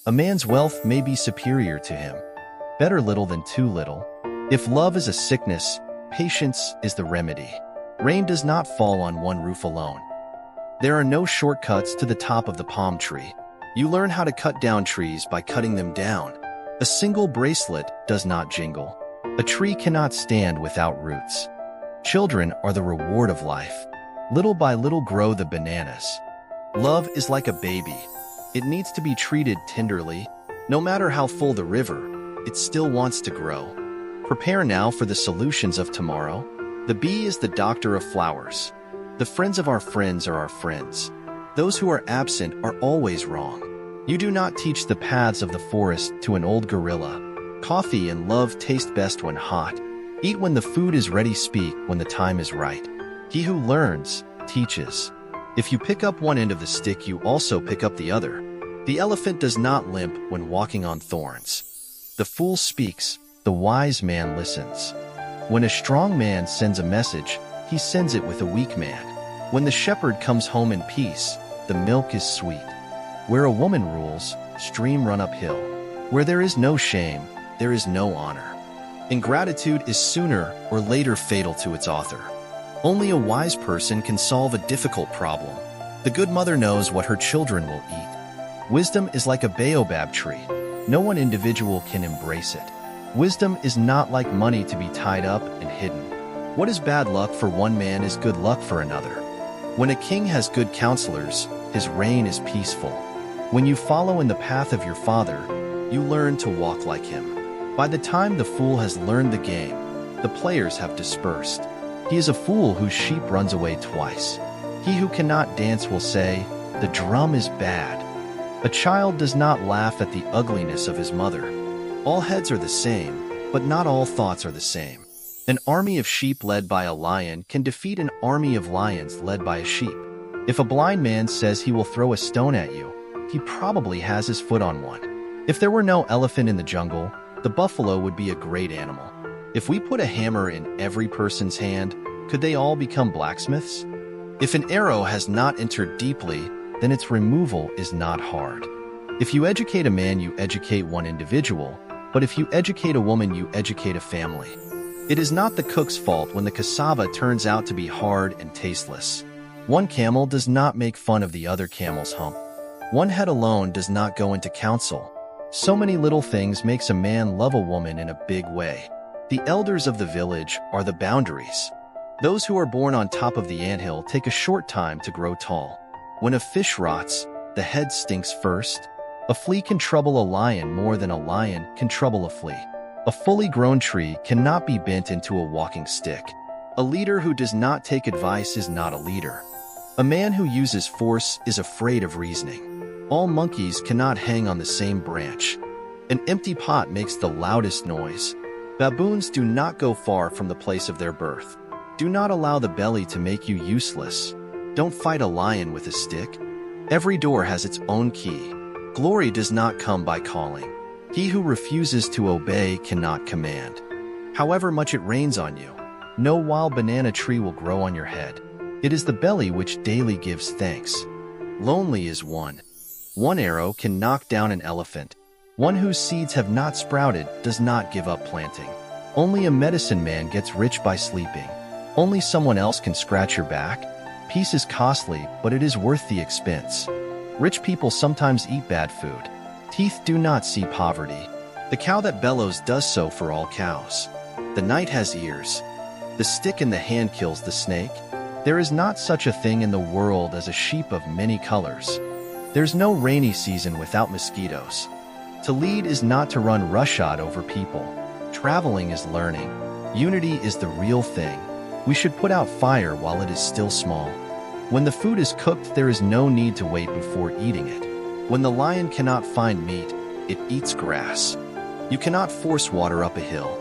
A man's wealth may be superior to him. Better little than too little. If love is a sickness, patience is the remedy. Rain does not fall on one roof alone. There are no shortcuts to the top of the palm tree. You learn how to cut down trees by cutting them down. A single bracelet does not jingle. A tree cannot stand without roots. Children are the reward of life. Little by little grow the bananas. Love is like a baby. It needs to be treated tenderly. No matter how full the river, it still wants to grow. Prepare now for the solutions of tomorrow. The bee is the doctor of flowers. The friends of our friends are our friends. Those who are absent are always wrong. You do not teach the paths of the forest to an old gorilla. Coffee and love taste best when hot. Eat when the food is ready, speak when the time is right. He who learns, teaches. If you pick up one end of the stick, you also pick up the other. The elephant does not limp when walking on thorns. The fool speaks, the wise man listens. When a strong man sends a message, he sends it with a weak man. When the shepherd comes home in peace, the milk is sweet. Where a woman rules, stream run uphill. Where there is no shame, there is no honor. Ingratitude is sooner or later fatal to its author. Only a wise person can solve a difficult problem. The good mother knows what her children will eat. Wisdom is like a baobab tree. No one individual can embrace it. Wisdom is not like money to be tied up and hidden. What is bad luck for one man is good luck for another. When a king has good counselors, his reign is peaceful. When you follow in the path of your father, you learn to walk like him. By the time the fool has learned the game, the players have dispersed. He is a fool whose sheep runs away twice. He who cannot dance will say, "The drum is bad." A child does not laugh at the ugliness of his mother. All heads are the same, but not all thoughts are the same. An army of sheep led by a lion can defeat an army of lions led by a sheep. If a blind man says he will throw a stone at you, he probably has his foot on one. If there were no elephant in the jungle, the buffalo would be a great animal. If we put a hammer in every person's hand, could they all become blacksmiths? If an arrow has not entered deeply, then its removal is not hard. If you educate a man, you educate one individual, but if you educate a woman, you educate a family. It is not the cook's fault when the cassava turns out to be hard and tasteless. One camel does not make fun of the other camel's hump. One head alone does not go into council. So many little things makes a man love a woman in a big way. The elders of the village are the boundaries. Those who are born on top of the anthill take a short time to grow tall. When a fish rots, the head stinks first. A flea can trouble a lion more than a lion can trouble a flea. A fully grown tree cannot be bent into a walking stick. A leader who does not take advice is not a leader. A man who uses force is afraid of reasoning. All monkeys cannot hang on the same branch. An empty pot makes the loudest noise. Baboons do not go far from the place of their birth. Do not allow the belly to make you useless. Don't fight a lion with a stick. Every door has its own key. Glory does not come by calling. He who refuses to obey cannot command. However much it rains on you, no wild banana tree will grow on your head. It is the belly which daily gives thanks. Lonely is one. One arrow can knock down an elephant. One whose seeds have not sprouted does not give up planting. Only a medicine man gets rich by sleeping. Only someone else can scratch your back. Peace is costly, but it is worth the expense. Rich people sometimes eat bad food. Teeth do not see poverty. The cow that bellows does so for all cows. The night has ears. The stick in the hand kills the snake. There is not such a thing in the world as a sheep of many colors. There's no rainy season without mosquitoes. To lead is not to run roughshod over people. Traveling is learning. Unity is the real thing. We should put out fire while it is still small. When the food is cooked, there is no need to wait before eating it. When the lion cannot find meat, it eats grass. You cannot force water up a hill.